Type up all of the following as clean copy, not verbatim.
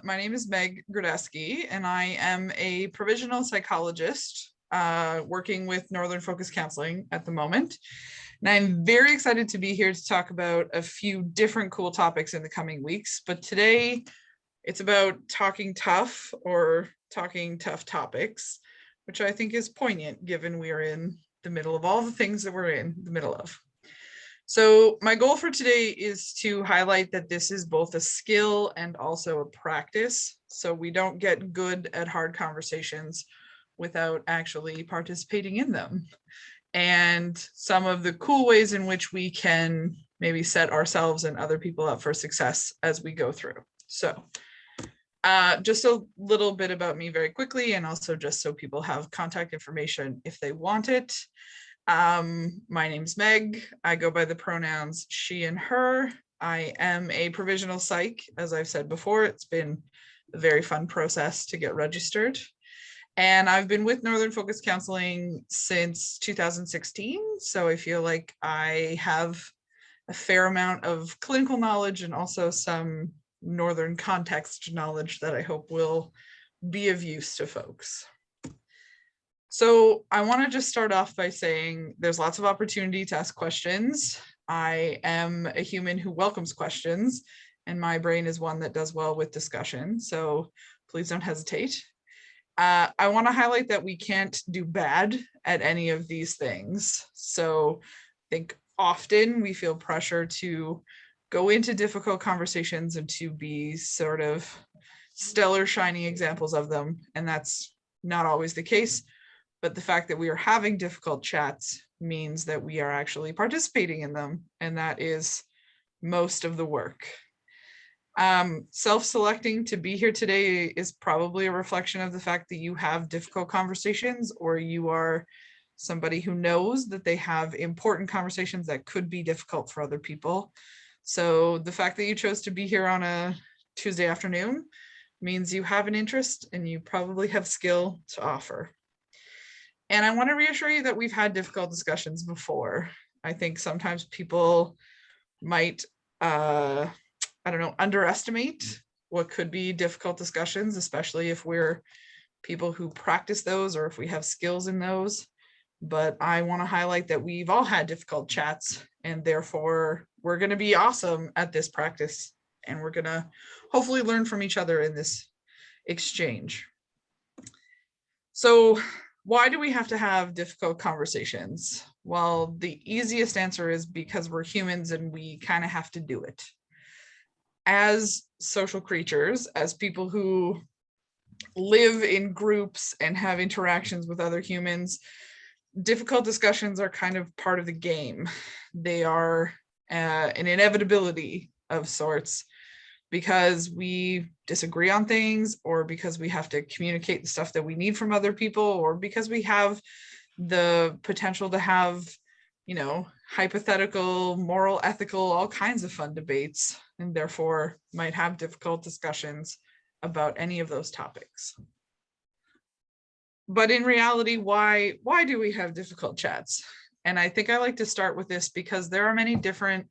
My name is Meg Gredeski, and I am a provisional psychologist working with Northern Focus Counseling at the moment. And I'm very excited to be here to talk about a few different cool topics in the coming weeks. But today, it's about talking tough or talking tough topics, which I think is poignant given we are in the middle of all the things that we're in the middle of. So my goal for today is to highlight that this is both a skill and also a practice. So we don't get good at hard conversations without actually participating in them. And some of the cool ways in which we can maybe set ourselves and other people up for success as we go through. So just a little bit about me very quickly, and also just so people have contact information if they want it. My name's Meg. I go by the pronouns she and her. I am a provisional psych. As I've said before, it's been a very fun process to get registered. And I've been with Northern Focus Counseling since 2016. So I feel like I have a fair amount of clinical knowledge and also some Northern context knowledge that I hope will be of use to folks. So I want to just start off by saying there's lots of opportunity to ask questions. I am a human who welcomes questions, and my brain is one that does well with discussion. So please don't hesitate. I want to highlight that we can't do bad at any of these things. So I think often we feel pressure to go into difficult conversations and to be sort of stellar, shining examples of them. And that's not always the case. But the fact that we are having difficult chats means that we are actually participating in them. And that is most of the work. Self-selecting to be here today is probably a reflection of the fact that you have difficult conversations, or you are somebody who knows that they have important conversations that could be difficult for other people. So the fact that you chose to be here on a Tuesday afternoon means you have an interest and you probably have skill to offer. And I want to reassure you that we've had difficult discussions before. I think sometimes people might, underestimate what could be difficult discussions, especially if we're people who practice those or if we have skills in those. But I want to highlight that we've all had difficult chats, and therefore we're going to be awesome at this practice, and we're going to hopefully learn from each other in this exchange. So why do we have to have difficult conversations? Well, the easiest answer is because we're humans and we kind of have to do it. As social creatures, as people who live in groups and have interactions with other humans, difficult discussions are kind of part of the game. They are an inevitability of sorts, because we disagree on things, or because we have to communicate the stuff that we need from other people, or because we have the potential to have, hypothetical, moral, ethical, all kinds of fun debates, and therefore might have difficult discussions about any of those topics. But in reality, why do we have difficult chats? And I think I like to start with this because there are many different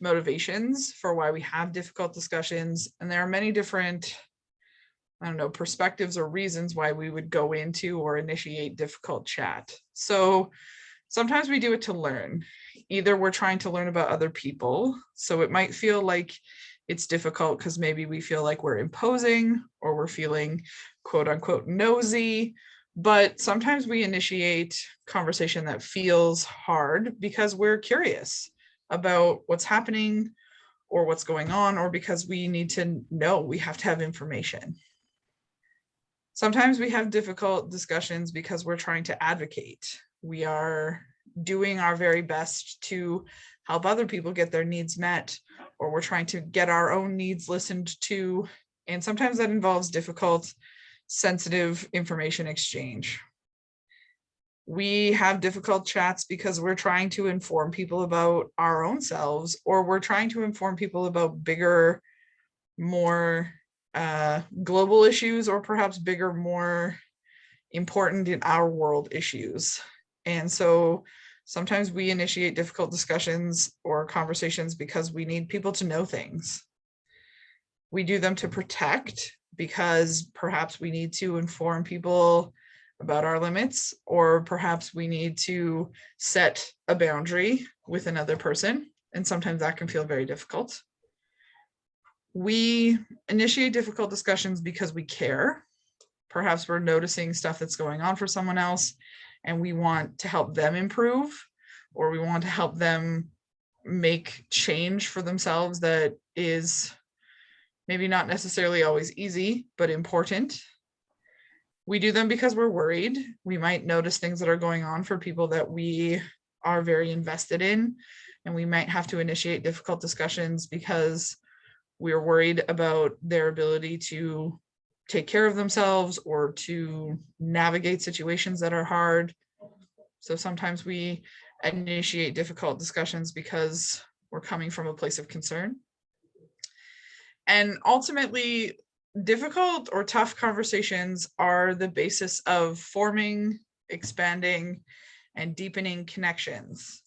motivations for why we have difficult discussions, and there are many different perspectives or reasons why we would go into or initiate difficult chat. So sometimes we do it to learn. Either we're trying to learn about other people, so it might feel like it's difficult because maybe we feel like we're imposing, or we're feeling quote unquote nosy. But sometimes we initiate conversation that feels hard because we're curious about what's happening or what's going on, or because we need to know, we have to have information. Sometimes we have difficult discussions because we're trying to advocate. We are doing our very best to help other people get their needs met, or we're trying to get our own needs listened to. And sometimes that involves difficult, sensitive information exchange. We have difficult chats because we're trying to inform people about our own selves, or we're trying to inform people about bigger, more global issues, or perhaps bigger, more important in our world issues. And so sometimes we initiate difficult discussions or conversations because we need people to know things. We do them to protect because perhaps we need to inform people about our limits, or perhaps we need to set a boundary with another person. And sometimes that can feel very difficult. We initiate difficult discussions because we care. Perhaps we're noticing stuff that's going on for someone else and we want to help them improve, or we want to help them make change for themselves that is maybe not necessarily always easy, but important. We do them because we're worried. We might notice things that are going on for people that we are very invested in, and we might have to initiate difficult discussions because we're worried about their ability to take care of themselves or to navigate situations that are hard. So sometimes we initiate difficult discussions because we're coming from a place of concern. And ultimately, difficult or tough conversations are the basis of forming, expanding, and deepening connections.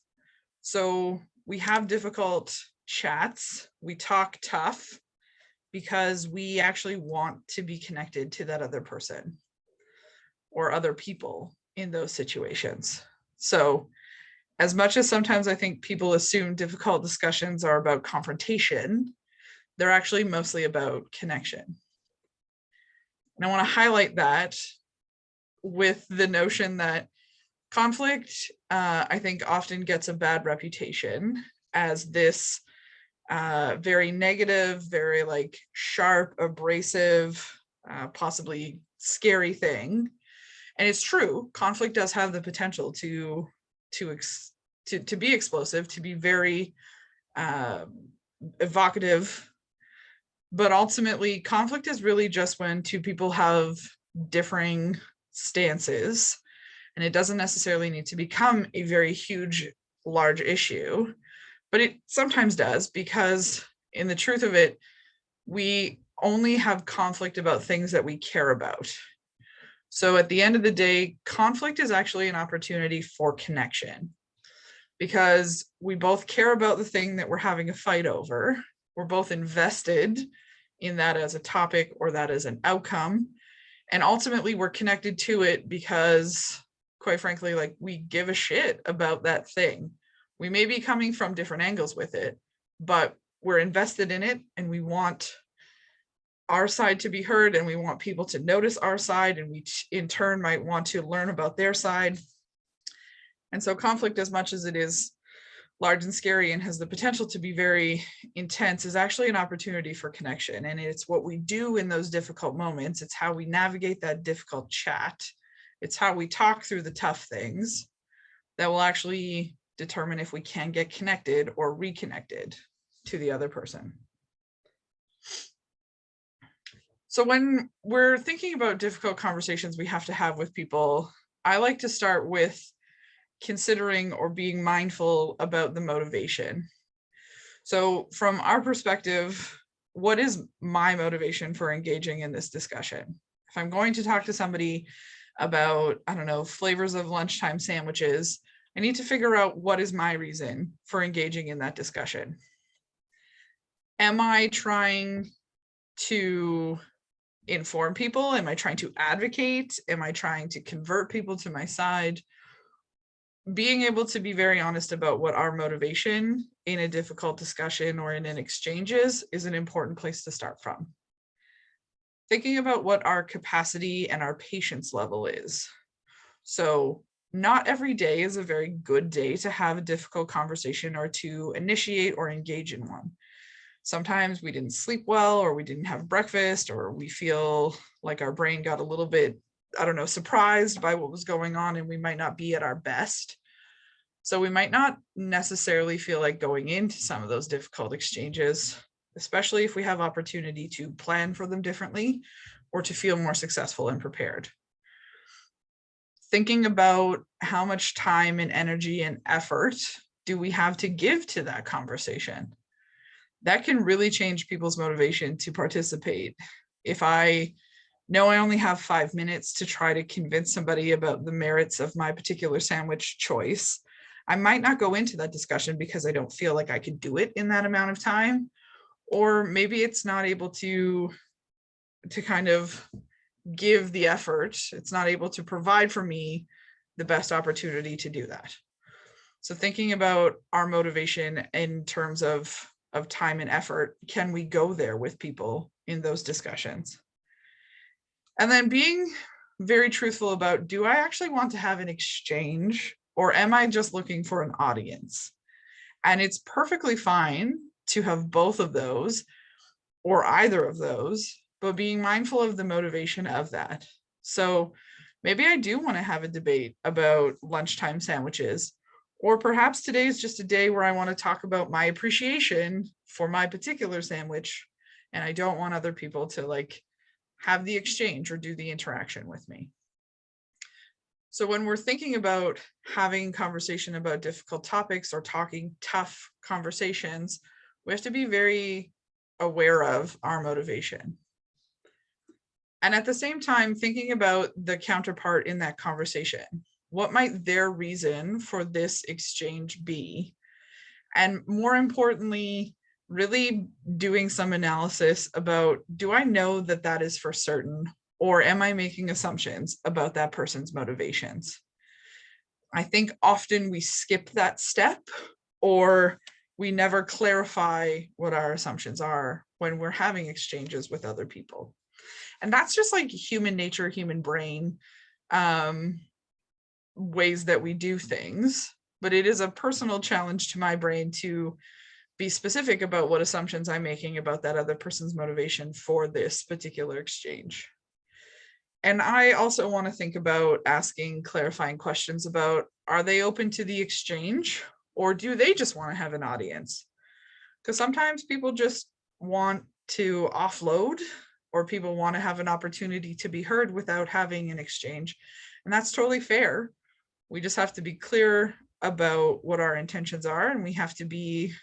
So we have difficult chats, we talk tough because we actually want to be connected to that other person or other people in those situations. So as much as sometimes I think people assume difficult discussions are about confrontation, they're actually mostly about connection. And I want to highlight that with the notion that conflict, I think, often gets a bad reputation as this very negative, very like sharp, abrasive, possibly scary thing. And it's true, conflict does have the potential to be explosive, to be very evocative. But ultimately, conflict is really just when two people have differing stances, and it doesn't necessarily need to become a very huge, large issue, but it sometimes does, because in the truth of it, we only have conflict about things that we care about. So at the end of the day, conflict is actually an opportunity for connection, because we both care about the thing that we're having a fight over. We're both invested in that as a topic or that as an outcome. And ultimately, we're connected to it because, quite frankly, like, we give a shit about that thing. We may be coming from different angles with it, but we're invested in it, and we want our side to be heard, and we want people to notice our side, and we in turn might want to learn about their side. And so conflict, as much as it is large and scary and has the potential to be very intense, is actually an opportunity for connection. And it's what we do in those difficult moments. It's how we navigate that difficult chat. It's how we talk through the tough things that will actually determine if we can get connected or reconnected to the other person. So when we're thinking about difficult conversations we have to have with people, I like to start with considering or being mindful about the motivation. So from our perspective, what is my motivation for engaging in this discussion? If I'm going to talk to somebody about, I don't know, flavors of lunchtime sandwiches, I need to figure out what is my reason for engaging in that discussion. Am I trying to inform people? Am I trying to advocate? Am I trying to convert people to my side? Being able to be very honest about what our motivation in a difficult discussion or in an exchange is an important place to start from. Thinking about what our capacity and our patience level is. So not every day is a very good day to have a difficult conversation or to initiate or engage in one. Sometimes we didn't sleep well, or we didn't have breakfast, or we feel like our brain got a little bit, I don't know, surprised by what was going on, and we might not be at our best. So we might not necessarily feel like going into some of those difficult exchanges, especially if we have opportunity to plan for them differently or to feel more successful and prepared. Thinking about how much time and energy and effort do we have to give to that conversation? That can really change people's motivation to participate. If I know I only have 5 minutes to try to convince somebody about the merits of my particular sandwich choice, I might not go into that discussion because I don't feel like I could do it in that amount of time, or maybe it's not able to kind of give the effort. It's not able to provide for me the best opportunity to do that. So thinking about our motivation in terms of time and effort, can we go there with people in those discussions? And then being very truthful about, do I actually want to have an exchange, or am I just looking for an audience? And it's perfectly fine to have both of those or either of those, but being mindful of the motivation of that. So maybe I do want to have a debate about lunchtime sandwiches, or perhaps today is just a day where I want to talk about my appreciation for my particular sandwich, and I don't want other people to like have the exchange or do the interaction with me. So when we're thinking about having conversation about difficult topics or talking tough conversations, we have to be very aware of our motivation. And at the same time, thinking about the counterpart in that conversation. What might their reason for this exchange be? And more importantly, really doing some analysis about, do I know that that is for certain, or am I making assumptions about that person's motivations? I think often we skip that step, or we never clarify what our assumptions are when we're having exchanges with other people. And that's just like human nature, human brain, ways that we do things. But it is a personal challenge to my brain to be specific about what assumptions I'm making about that other person's motivation for this particular exchange. And I also want to think about asking clarifying questions about, are they open to the exchange, or do they just want to have an audience? Because sometimes people just want to offload, or people want to have an opportunity to be heard without having an exchange. And that's totally fair. We just have to be clear about what our intentions are, and we have to be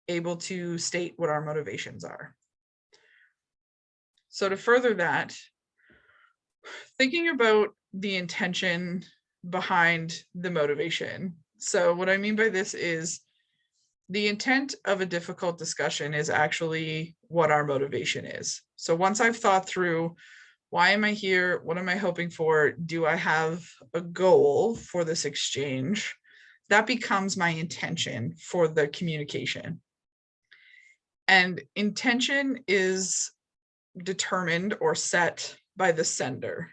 able to state what our motivations are. So to further that, thinking about the intention behind the motivation. So what I mean by this is the intent of a difficult discussion is actually what our motivation is. So once I've thought through, why am I here? What am I hoping for? Do I have a goal for this exchange? That becomes my intention for the communication. And intention is determined or set by the sender.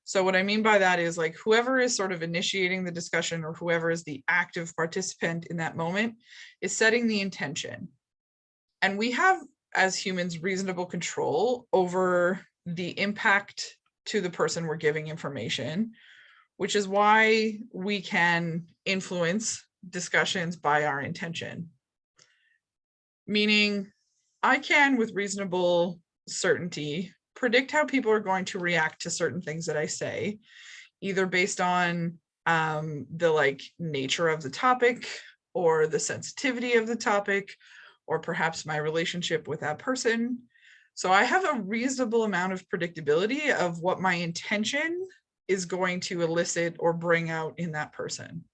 So what I mean by that is, like, whoever is sort of initiating the discussion, or whoever is the active participant in that moment, is setting the intention. And we have, as humans, reasonable control over the impact to the person we're giving information, which is why we can influence discussions by our intention. Meaning, I can, with reasonable certainty, predict how people are going to react to certain things that I say, either based on the nature of the topic, or the sensitivity of the topic, or perhaps my relationship with that person. So I have a reasonable amount of predictability of what my intention is going to elicit or bring out in that person.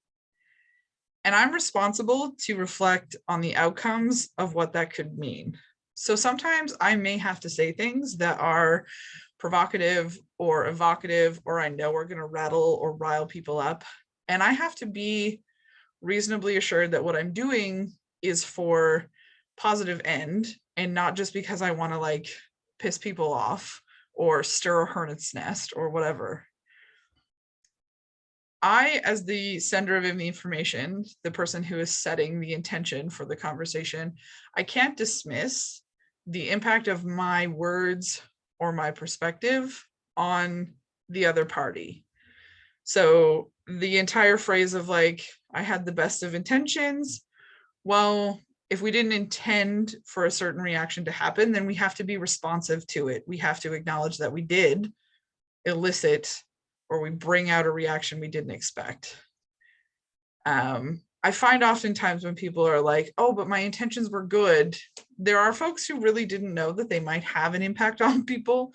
And I'm responsible to reflect on the outcomes of what that could mean. So sometimes I may have to say things that are provocative or evocative, or I know are going to rattle or rile people up. And I have to be reasonably assured that what I'm doing is for positive end, and not just because I want to piss people off or stir a hornet's nest or whatever. I, as the sender of the information, the person who is setting the intention for the conversation, I can't dismiss the impact of my words or my perspective on the other party. So the entire phrase of I had the best of intentions, well, if we didn't intend for a certain reaction to happen, then we have to be responsive to it. We have to acknowledge that we did elicit, or we bring out a reaction we didn't expect. I find oftentimes when people are like, oh, but my intentions were good, there are folks who really didn't know that they might have an impact on people.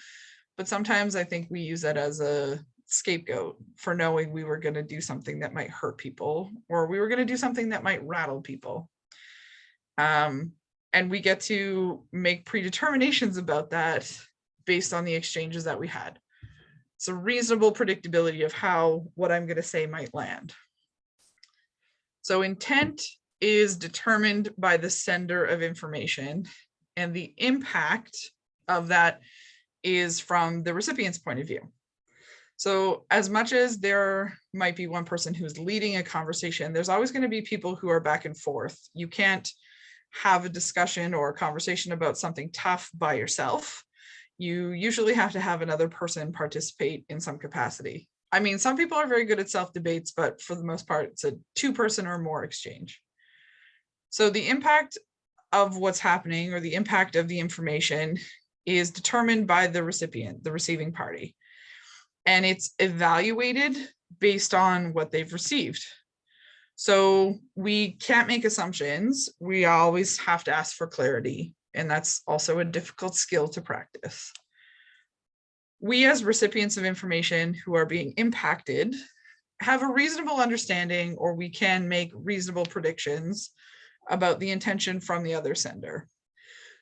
But sometimes I think we use that as a scapegoat for knowing we were going to do something that might hurt people, or we were going to do something that might rattle people. And And we get to make predeterminations about that based on the exchanges that we had. It's a reasonable predictability of how what I'm going to say might land. So intent is determined by the sender of information, and the impact of that is from the recipient's point of view. So as much as there might be one person who's leading a conversation, there's always going to be people who are back and forth. You can't have a discussion or a conversation about something tough by yourself. You usually have to have another person participate in some capacity. I mean, some people are very good at self-debates, but for the most part, it's a two-person or more exchange. So the impact of what's happening, or the impact of the information, is determined by the recipient, the receiving party. And it's evaluated based on what they've received. So we can't make assumptions. We always have to ask for clarity. And that's also a difficult skill to practice. We as recipients of information who are being impacted have a reasonable understanding, or we can make reasonable predictions about the intention from the other sender.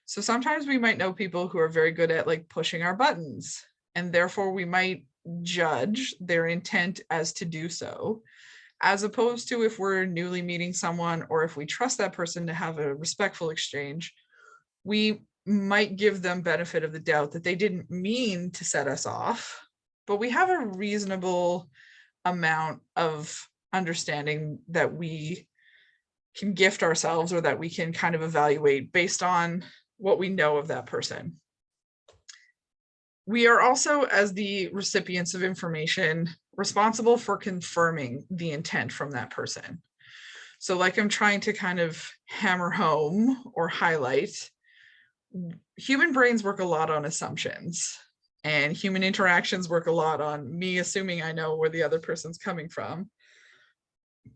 So sometimes we might know people who are very good at like pushing our buttons, and therefore we might judge their intent as to do so, as opposed to if we're newly meeting someone, or if we trust that person to have a respectful exchange, we might give them benefit of the doubt that they didn't mean to set us off, but we have a reasonable amount of understanding that we can gift ourselves, or that we can kind of evaluate based on what we know of that person. We are also, as the recipients of information, responsible for confirming the intent from that person. So like I'm trying to kind of hammer home or highlight, human brains work a lot on assumptions, and human interactions work a lot on me assuming I know where the other person's coming from.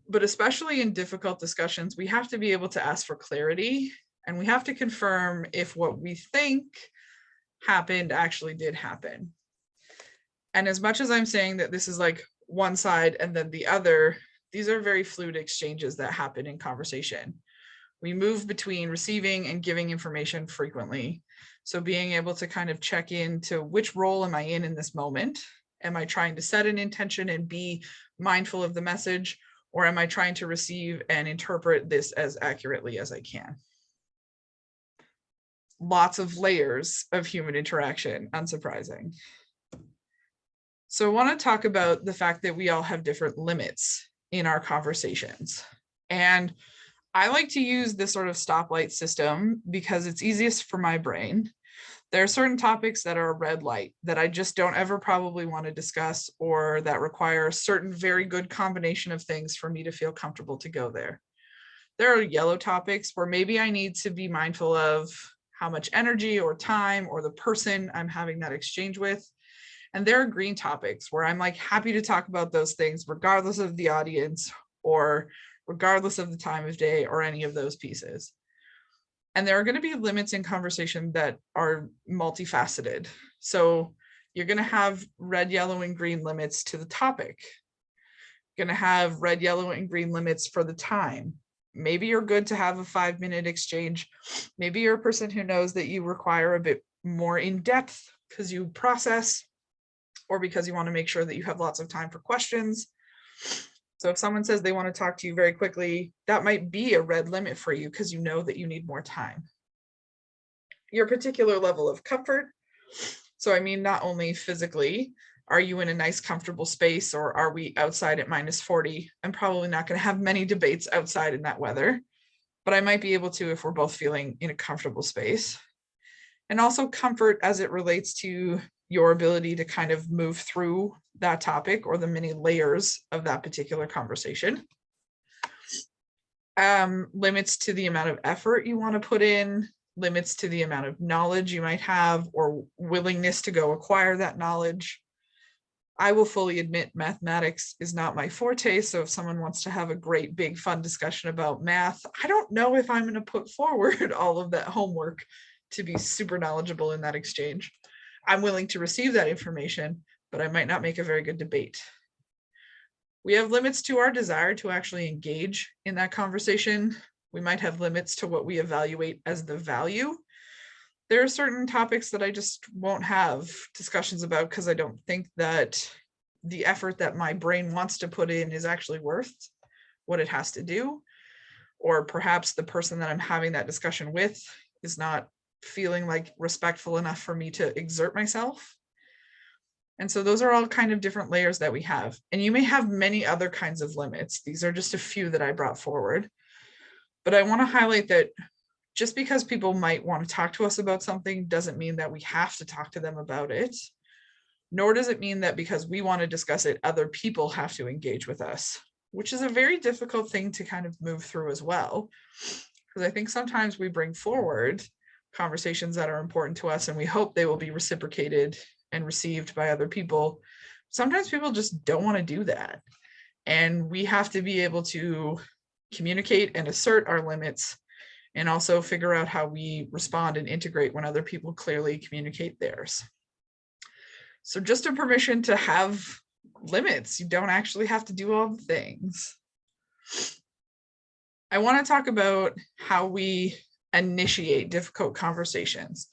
But especially in difficult discussions, we have to be able to ask for clarity, and we have to confirm if what we think happened actually did happen. And as much as I'm saying that this is like one side and then the other, these are very fluid exchanges that happen in conversation. We move between receiving and giving information frequently. So being able to kind of check into which role am I in this moment? Am I trying to set an intention and be mindful of the message? Or am I trying to receive and interpret this as accurately as I can? Lots of layers of human interaction, unsurprising. So I want to talk about the fact that we all have different limits in our conversations. And I like to use this sort of stoplight system because it's easiest for my brain. There are certain topics that are a red light that I just don't ever probably want to discuss, or that require a certain very good combination of things for me to feel comfortable to go there. There are yellow topics where maybe I need to be mindful of how much energy or time or the person I'm having that exchange with. And there are green topics where I'm like happy to talk about those things regardless of the audience or regardless of the time of day or any of those pieces. And there are going to be limits in conversation that are multifaceted. So you're going to have red, yellow, and green limits to the topic. You're going to have red, yellow, and green limits for the time. Maybe you're good to have a 5-minute exchange. Maybe you're a person who knows that you require a bit more in depth because you process, or because you want to make sure that you have lots of time for questions. So if someone says they want to talk to you very quickly, that might be a red limit for you because you know that you need more time. Your particular level of comfort. So I mean, not only physically, are you in a nice, comfortable space, or are we outside at -40? I'm probably not going to have many debates outside in that weather, but I might be able to if we're both feeling in a comfortable space. And also comfort as it relates to your ability to kind of move through that topic or the many layers of that particular conversation. Limits to the amount of effort you want to put in, limits to the amount of knowledge you might have or willingness to go acquire that knowledge. I will fully admit mathematics is not my forte, so if someone wants to have a great, big, fun discussion about math, I don't know if I'm going to put forward all of that homework to be super knowledgeable in that exchange. I'm willing to receive that information, but I might not make a very good debate. We have limits to our desire to actually engage in that conversation. We might have limits to what we evaluate as the value. There are certain topics that I just won't have discussions about because I don't think that the effort that my brain wants to put in is actually worth what it has to do. Or perhaps the person that I'm having that discussion with is not feeling like respectful enough for me to exert myself. And so those are all kind of different layers that we have. And you may have many other kinds of limits. These are just a few that I brought forward. But I want to highlight that just because people might want to talk to us about something doesn't mean that we have to talk to them about it. Nor does it mean that because we want to discuss it, other people have to engage with us, which is a very difficult thing to kind of move through as well. Because I think sometimes we bring forward conversations that are important to us and we hope they will be reciprocated and received by other people. Sometimes people just don't want to do that. And we have to be able to communicate and assert our limits and also figure out how we respond and integrate when other people clearly communicate theirs. So just a permission to have limits. You don't actually have to do all the things. I want to talk about how we initiate difficult conversations,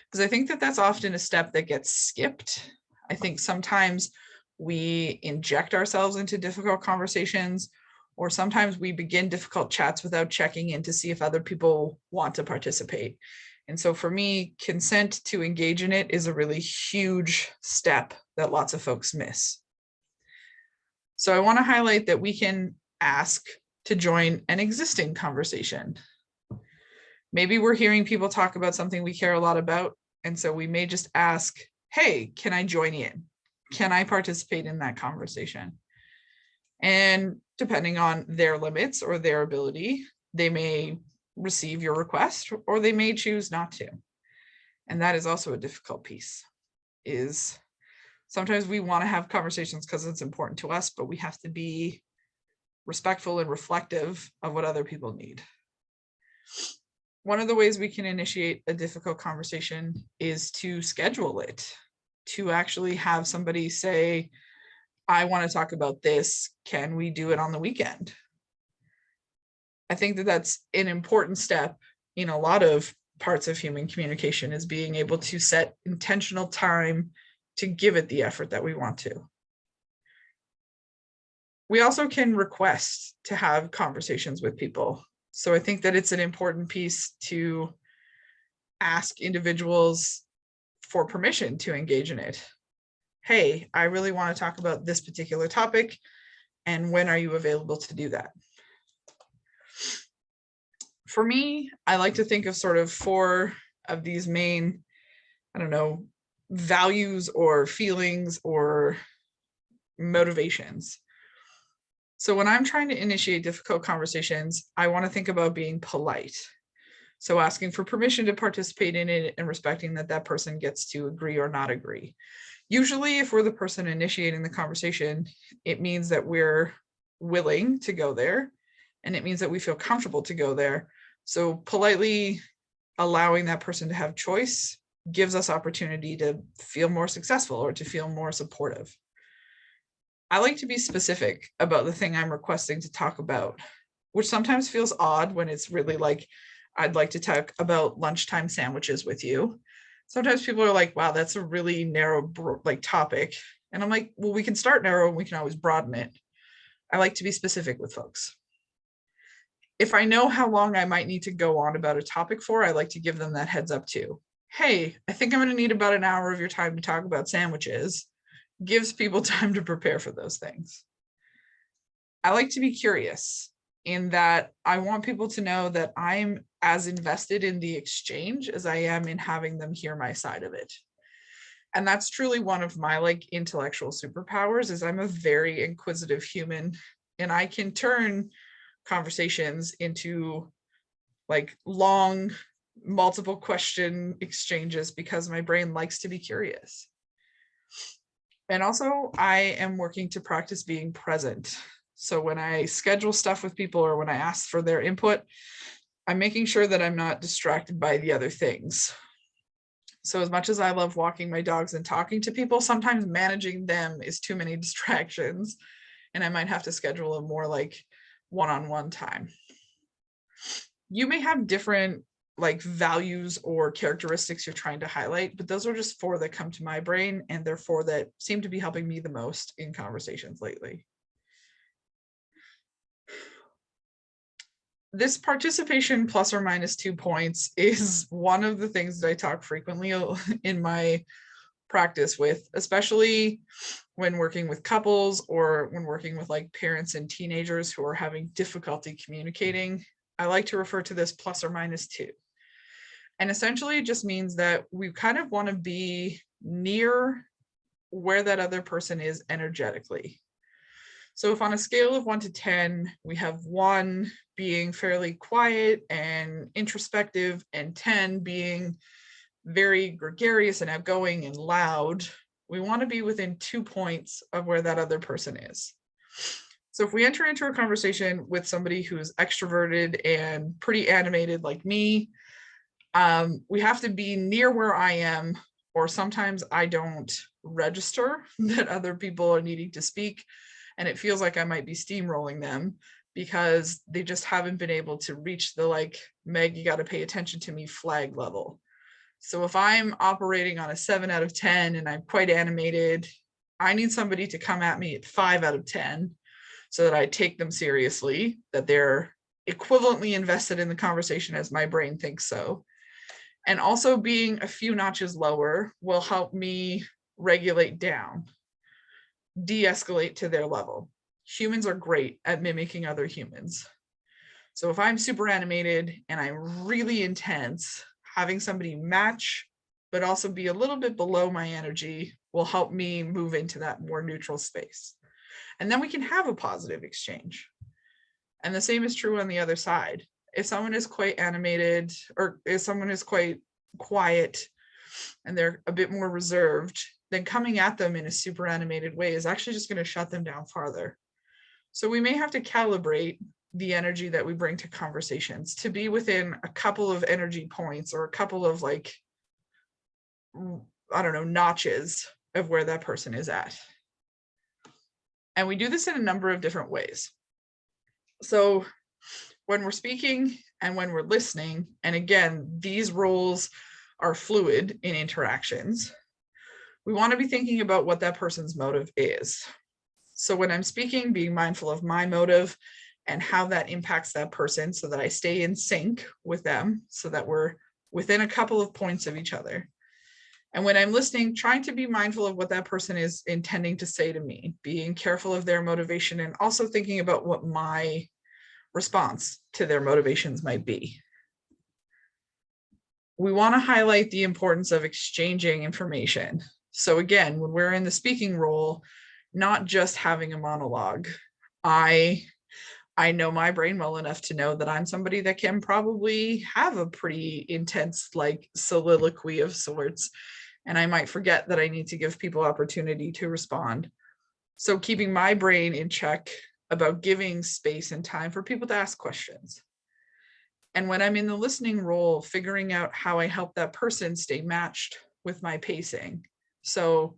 because I think that that's often a step that gets skipped. I think sometimes we inject ourselves into difficult conversations, or sometimes we begin difficult chats without checking in to see if other people want to participate. And so for me, consent to engage in it is a really huge step that lots of folks miss. So I want to highlight that we can ask to join an existing conversation. Maybe we're hearing people talk about something we care a lot about, and so we may just ask, hey, can I join in? Can I participate in that conversation? And depending on their limits or their ability, they may receive your request or they may choose not to. And that is also a difficult piece, is sometimes we want to have conversations because it's important to us, but we have to be respectful and reflective of what other people need. One of the ways we can initiate a difficult conversation is to schedule it, to actually have somebody say, I want to talk about this. Can we do it on the weekend? I think that that's an important step in a lot of parts of human communication, is being able to set intentional time to give it the effort that we want to. We also can request to have conversations with people. So I think that it's an important piece to ask individuals for permission to engage in it. Hey, I really want to talk about this particular topic, and when are you available to do that? For me, I like to think of sort of 4 of these main, values or feelings or motivations. So when I'm trying to initiate difficult conversations, I want to think about being polite. So asking for permission to participate in it and respecting that that person gets to agree or not agree. Usually, if we're the person initiating the conversation, it means that we're willing to go there, and it means that we feel comfortable to go there. So politely allowing that person to have choice gives us opportunity to feel more successful or to feel more supportive. I like to be specific about the thing I'm requesting to talk about, which sometimes feels odd when it's really like, I'd like to talk about lunchtime sandwiches with you. Sometimes people are like, wow, that's a really narrow topic. And I'm like, well, we can start narrow and we can always broaden it. I like to be specific with folks. If I know how long I might need to go on about a topic for, I like to give them that heads up too. Hey, I think I'm going to need about an hour of your time to talk about sandwiches. Gives people time to prepare for those things. I like to be curious in that I want people to know that I'm as invested in the exchange as I am in having them hear my side of it. And that's truly one of my intellectual superpowers, is I'm a very inquisitive human, and I can turn conversations into long multiple question exchanges because my brain likes to be curious. And also I am working to practice being present. So when I schedule stuff with people or when I ask for their input, I'm making sure that I'm not distracted by the other things. So as much as I love walking my dogs and talking to people, sometimes managing them is too many distractions, and I might have to schedule a more one-on-one time. You may have different like values or characteristics you're trying to highlight, but those are just 4 that come to my brain, and they're 4 that seem to be helping me the most in conversations lately. This participation plus or minus 2 points is one of the things that I talk frequently in my practice with, especially when working with couples or when working with like parents and teenagers who are having difficulty communicating. I like to refer to this plus or minus 2. And essentially it just means that we kind of want to be near where that other person is energetically. So if on a scale of 1 to 10, we have 1 being fairly quiet and introspective, and 10 being very gregarious and outgoing and loud, we want to be within 2 points of where that other person is. So if we enter into a conversation with somebody who's extroverted and pretty animated like me, we have to be near where I am, or sometimes I don't register that other people are needing to speak, and it feels like I might be steamrolling them because they just haven't been able to reach the like, Meg, you got to pay attention to me flag level. So if I'm operating on a 7 out of 10 and I'm quite animated, I need somebody to come at me at 5 out of 10 so that I take them seriously, that they're equivalently invested in the conversation as my brain thinks so. And also being a few notches lower will help me regulate down, de-escalate to their level. Humans are great at mimicking other humans. So if I'm super animated and I'm really intense, having somebody match, but also be a little bit below my energy will help me move into that more neutral space. And then we can have a positive exchange. And the same is true on the other side. If someone is quite animated, or if someone is quite quiet and they're a bit more reserved, then coming at them in a super animated way is actually just going to shut them down farther. So we may have to calibrate the energy that we bring to conversations to be within a couple of energy points or a couple of like, I don't know, notches of where that person is at. And we do this in a number of different ways. So when we're speaking and when we're listening, and again, these roles are fluid in interactions, we want to be thinking about what that person's motive is. So when I'm speaking, being mindful of my motive and how that impacts that person so that I stay in sync with them so that we're within a couple of points of each other. And when I'm listening, trying to be mindful of what that person is intending to say to me, being careful of their motivation and also thinking about what my response to their motivations might be. We want to highlight the importance of exchanging information. So again, when we're in the speaking role, not just having a monologue. I know my brain well enough to know that I'm somebody that can probably have a pretty intense like soliloquy of sorts, and I might forget that I need to give people opportunity to respond. So keeping my brain in check about giving space and time for people to ask questions. And when I'm in the listening role, figuring out how I help that person stay matched with my pacing. So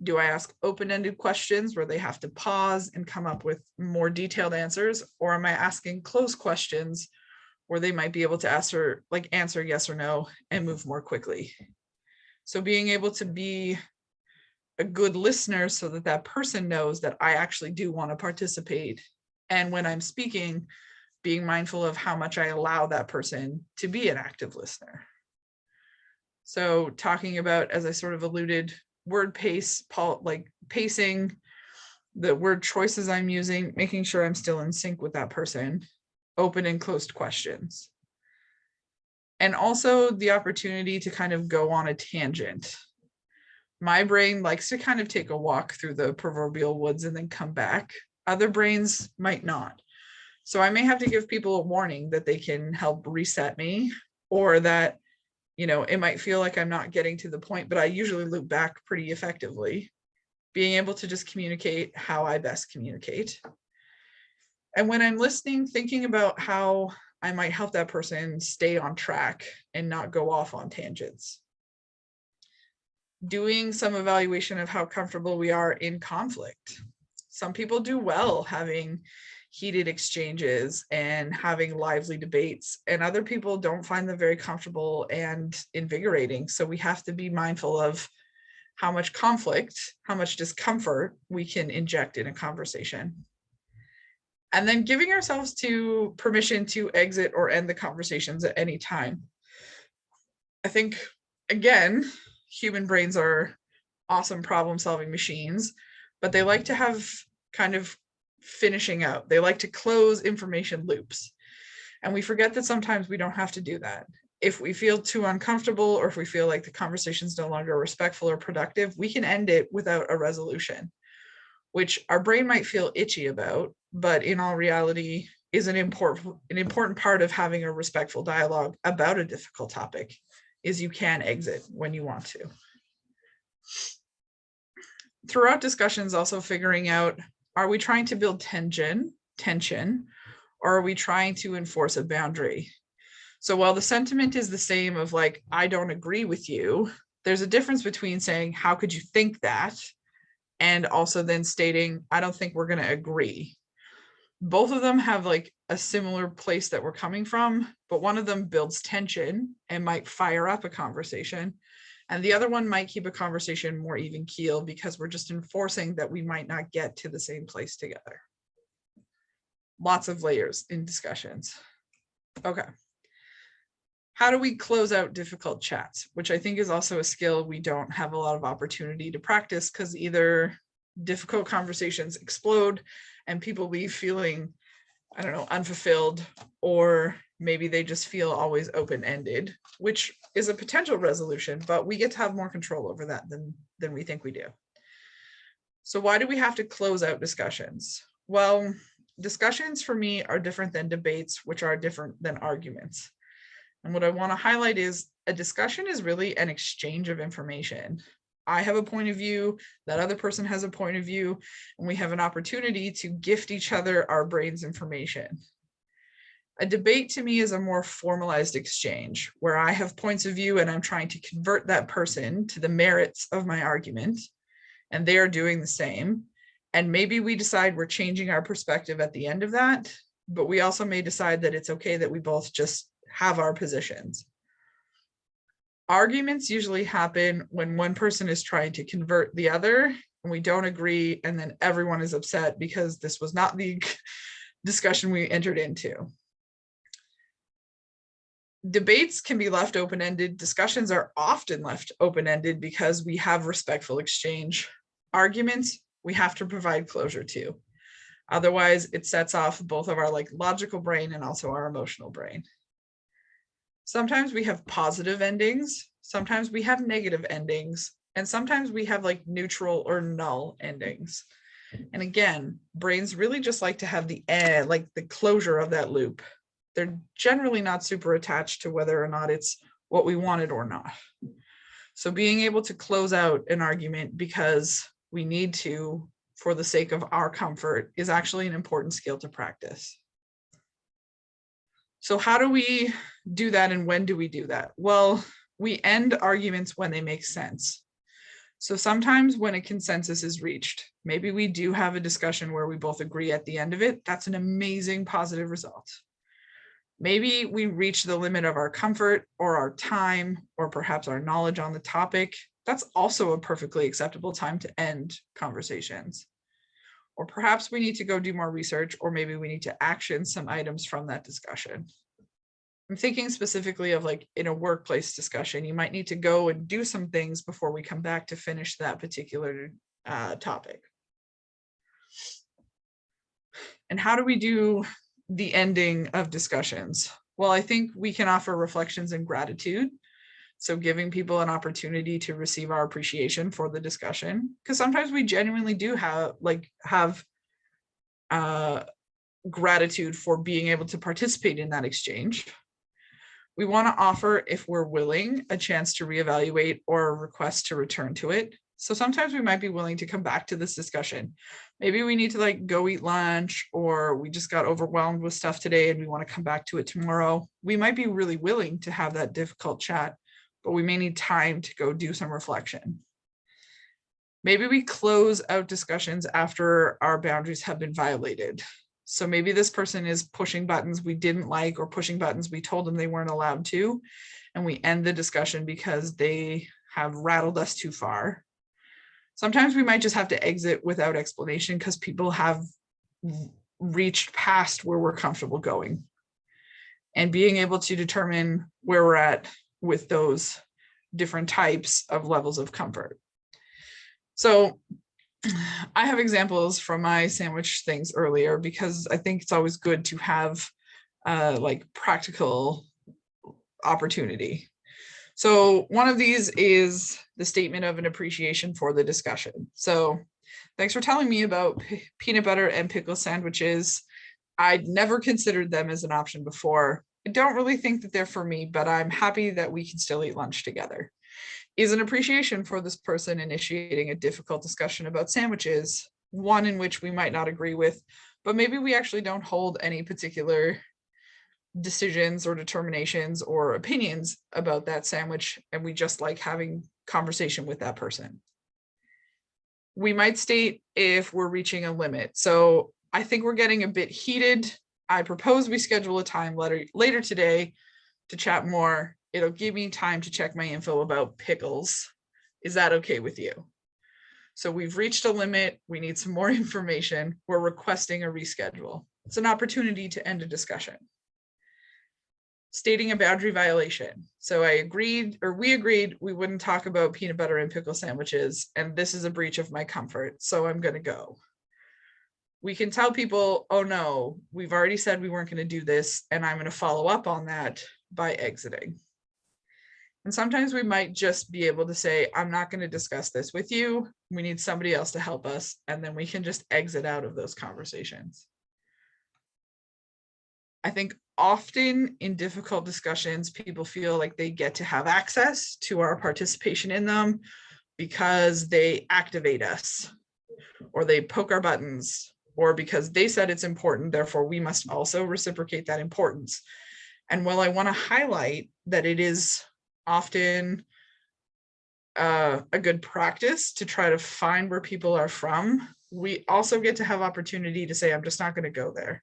do I ask open-ended questions where they have to pause and come up with more detailed answers? Or am I asking closed questions where they might be able to answer yes or no and move more quickly? So being able to be a good listener so that that person knows that I actually do want to participate. And when I'm speaking, being mindful of how much I allow that person to be an active listener. So talking about, as I sort of alluded, word pace, like pacing, the word choices I'm using, making sure I'm still in sync with that person, open and closed questions. And also the opportunity to kind of go on a tangent. My brain likes to kind of take a walk through the proverbial woods and then come back. Other brains might not. So I may have to give people a warning that they can help reset me, or that, you know, it might feel like I'm not getting to the point, but I usually loop back pretty effectively. Being able to just communicate how I best communicate. And when I'm listening, thinking about how I might help that person stay on track and not go off on tangents. Doing some evaluation of how comfortable we are in conflict. Some people do well having heated exchanges and having lively debates, and other people don't find them very comfortable and invigorating. So we have to be mindful of how much conflict, how much discomfort we can inject in a conversation. And then giving ourselves to permission to exit or end the conversations at any time. I think, again, human brains are awesome problem-solving machines, but they like to have kind of finishing out. They like to close information loops. And we forget that sometimes we don't have to do that. If we feel too uncomfortable, or if we feel like the conversation is no longer respectful or productive, we can end it without a resolution, which our brain might feel itchy about, but in all reality is an important part of having a respectful dialogue about a difficult topic, is you can exit when you want to. Throughout discussions, also figuring out, are we trying to build tension, or are we trying to enforce a boundary? So while the sentiment is the same of like, I don't agree with you, there's a difference between saying, how could you think that? And also then stating, I don't think we're going to agree. Both of them have like a similar place that we're coming from, but one of them builds tension and might fire up a conversation. And the other one might keep a conversation more even keel because we're just enforcing that we might not get to the same place together. Lots of layers in discussions. Okay. How do we close out difficult chats? Which I think is also a skill we don't have a lot of opportunity to practice, because either difficult conversations explode and people leave feeling, I don't know, unfulfilled, or maybe they just feel always open-ended, which is a potential resolution, but we get to have more control over that than we think we do. So why do we have to close out discussions? Well, discussions for me are different than debates, which are different than arguments. And what I want to highlight is a discussion is really an exchange of information. I have a point of view, that other person has a point of view, and we have an opportunity to gift each other our brain's information. A debate to me is a more formalized exchange where I have points of view and I'm trying to convert that person to the merits of my argument, and they are doing the same. And maybe we decide we're changing our perspective at the end of that, but we also may decide that it's okay that we both just have our positions. Arguments usually happen when one person is trying to convert the other and we don't agree, and then everyone is upset because this was not the discussion we entered into. Debates can be left open-ended. Discussions are often left open-ended because we have respectful exchange. Arguments, we have to provide closure to. Otherwise, it sets off both of our logical brain and also our emotional brain. Sometimes we have positive endings, sometimes we have negative endings, and sometimes we have neutral or null endings. And again, brains really just like to have the end, the closure of that loop. They're generally not super attached to whether or not it's what we wanted or not. So being able to close out an argument because we need to, for the sake of our comfort, is actually an important skill to practice. So how do we do that, and when do we do that? Well, we end arguments when they make sense. So sometimes when a consensus is reached, maybe we do have a discussion where we both agree at the end of it. That's an amazing positive result. Maybe we reach the limit of our comfort or our time or perhaps our knowledge on the topic. That's also a perfectly acceptable time to end conversations. Or perhaps we need to go do more research, or maybe we need to action some items from that discussion. I'm thinking specifically of in a workplace discussion, you might need to go and do some things before we come back to finish that particular topic. And how do we do the ending of discussions? Well, I think we can offer reflections and gratitude. So giving people an opportunity to receive our appreciation for the discussion, because sometimes we genuinely do have gratitude for being able to participate in that exchange. We want to offer, if we're willing, a chance to reevaluate or a request to return to it. So sometimes we might be willing to come back to this discussion. Maybe we need to go eat lunch, or we just got overwhelmed with stuff today and we want to come back to it tomorrow. We might be really willing to have that difficult chat, but we may need time to go do some reflection. Maybe we close out discussions after our boundaries have been violated. So maybe this person is pushing buttons we didn't like or pushing buttons we told them they weren't allowed to, and we end the discussion because they have rattled us too far. Sometimes we might just have to exit without explanation because people have reached past where we're comfortable going. And being able to determine where we're at with those different types of levels of comfort. So I have examples from my sandwich things earlier because I think it's always good to have like practical opportunity. So one of these is the statement of an appreciation for the discussion. So thanks for telling me about peanut butter and pickle sandwiches. I'd never considered them as an option before. I don't really think that they're for me, but I'm happy that we can still eat lunch together. Is an appreciation for this person initiating a difficult discussion about sandwiches, one in which we might not agree with, but maybe we actually don't hold any particular decisions or determinations or opinions about that sandwich, and we just like having conversation with that person. We might state if we're reaching a limit. So I think we're getting a bit heated. I propose we schedule a time later today to chat more. It'll give me time to check my info about pickles. Is that okay with you? So we've reached a limit. We need some more information. We're requesting a reschedule. It's an opportunity to end a discussion. Stating a boundary violation. So we agreed we wouldn't talk about peanut butter and pickle sandwiches, and this is a breach of my comfort, so I'm gonna go. We can tell people, oh no, we've already said we weren't gonna do this, and I'm gonna follow up on that by exiting. And sometimes we might just be able to say, I'm not gonna discuss this with you. We need somebody else to help us, and then we can just exit out of those conversations. I think often in difficult discussions, people feel like they get to have access to our participation in them because they activate us, or they poke our buttons, or because they said it's important, therefore we must also reciprocate that importance. And while I want to highlight that it is often a good practice to try to find where people are from, we also get to have opportunity to say, I'm just not going to go there.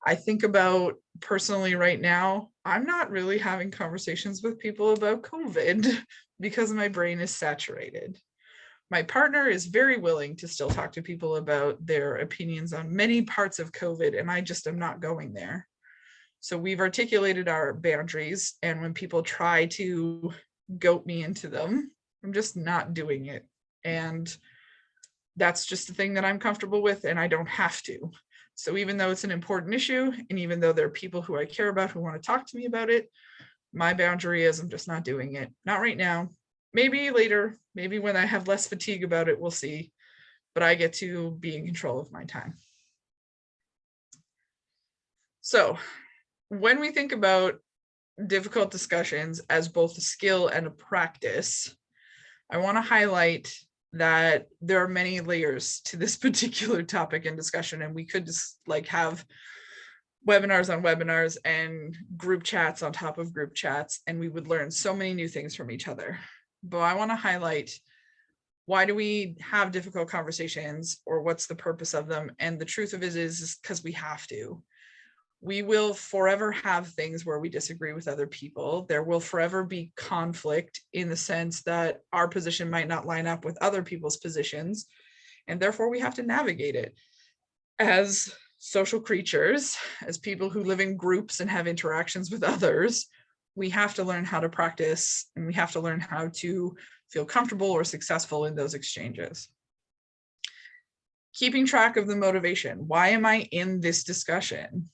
I think about personally right now, I'm not really having conversations with people about COVID because my brain is saturated. My partner is very willing to still talk to people about their opinions on many parts of COVID, and I just am not going there. So we've articulated our boundaries, and when people try to goat me into them, I'm just not doing it. And that's just the thing that I'm comfortable with, and I don't have to. So even though it's an important issue, and even though there are people who I care about who want to talk to me about it, my boundary is I'm just not doing it. Not right now. Maybe later, maybe when I have less fatigue about it, we'll see. But I get to be in control of my time. So when we think about difficult discussions as both a skill and a practice, I want to highlight that there are many layers to this particular topic and discussion, and we could just like have webinars on webinars and group chats on top of group chats, and we would learn so many new things from each other. But I want to highlight, why do we have difficult conversations, or what's the purpose of them? And the truth of it is because we have to. We will forever have things where we disagree with other people. There will forever be conflict in the sense that our position might not line up with other people's positions, and therefore we have to navigate it. As social creatures, as people who live in groups and have interactions with others, we have to learn how to practice, and we have to learn how to feel comfortable or successful in those exchanges. Keeping track of the motivation. Why am I in this discussion?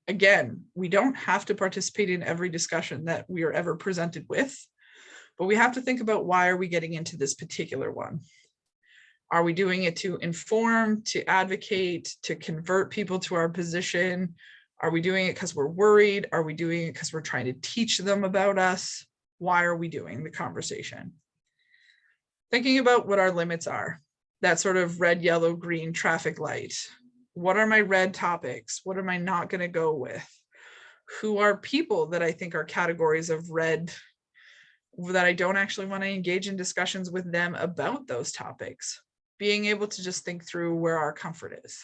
Again, we don't have to participate in every discussion that we are ever presented with, but we have to think about, why are we getting into this particular one? Are we doing it to inform, to advocate, to convert people to our position? Are we doing it because we're worried? Are we doing it because we're trying to teach them about us? Why are we doing the conversation? Thinking about what our limits are, that sort of red, yellow, green traffic light. What are my red topics? What am I not going to go with? Who are people that I think are categories of red that I don't actually want to engage in discussions with them about those topics? Being able to just think through where our comfort is.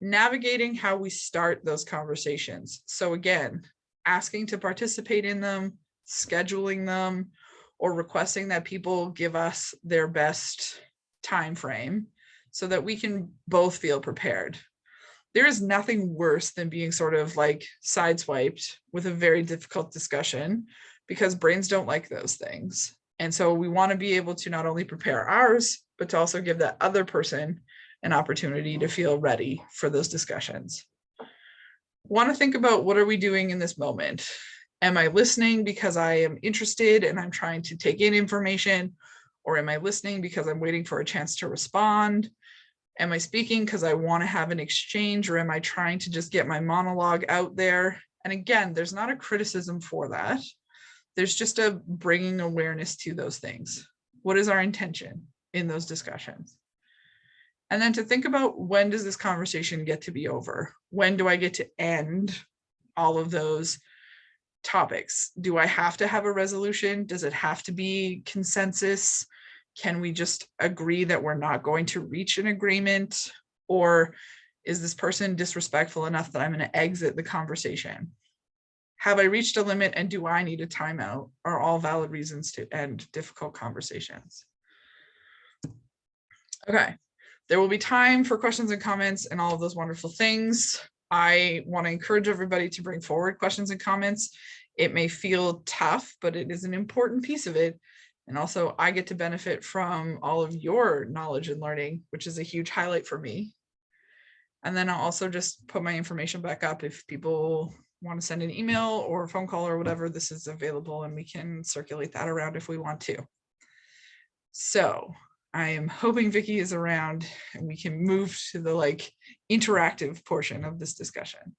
navigating how we start those conversations. So again, asking to participate in them, scheduling them, or requesting that people give us their best time frame so that we can both feel prepared. There is nothing worse than being sort of like sideswiped with a very difficult discussion, because brains don't like those things. And so we want to be able to not only prepare ours, but to also give that other person an opportunity to feel ready for those discussions. Want to think about, what are we doing in this moment? Am I listening because I am interested and I'm trying to take in information? Or am I listening because I'm waiting for a chance to respond? Am I speaking because I want to have an exchange, or am I trying to just get my monologue out there? And again, there's not a criticism for that. There's just a bringing awareness to those things. What is our intention in those discussions? And then to think about, when does this conversation get to be over? When do I get to end all of those topics? Do I have to have a resolution? Does it have to be consensus? Can we just agree that we're not going to reach an agreement? Or is this person disrespectful enough that I'm going to exit the conversation? Have I reached a limit, and do I need a timeout? Are all valid reasons to end difficult conversations. Okay, there will be time for questions and comments and all of those wonderful things. I want to encourage everybody to bring forward questions and comments. It may feel tough, but it is an important piece of it. And also, I get to benefit from all of your knowledge and learning, which is a huge highlight for me. And then I'll also just put my information back up. If people want to send an email or a phone call or whatever, this is available, and we can circulate that around if we want to. So I am hoping Vicky is around and we can move to the interactive portion of this discussion.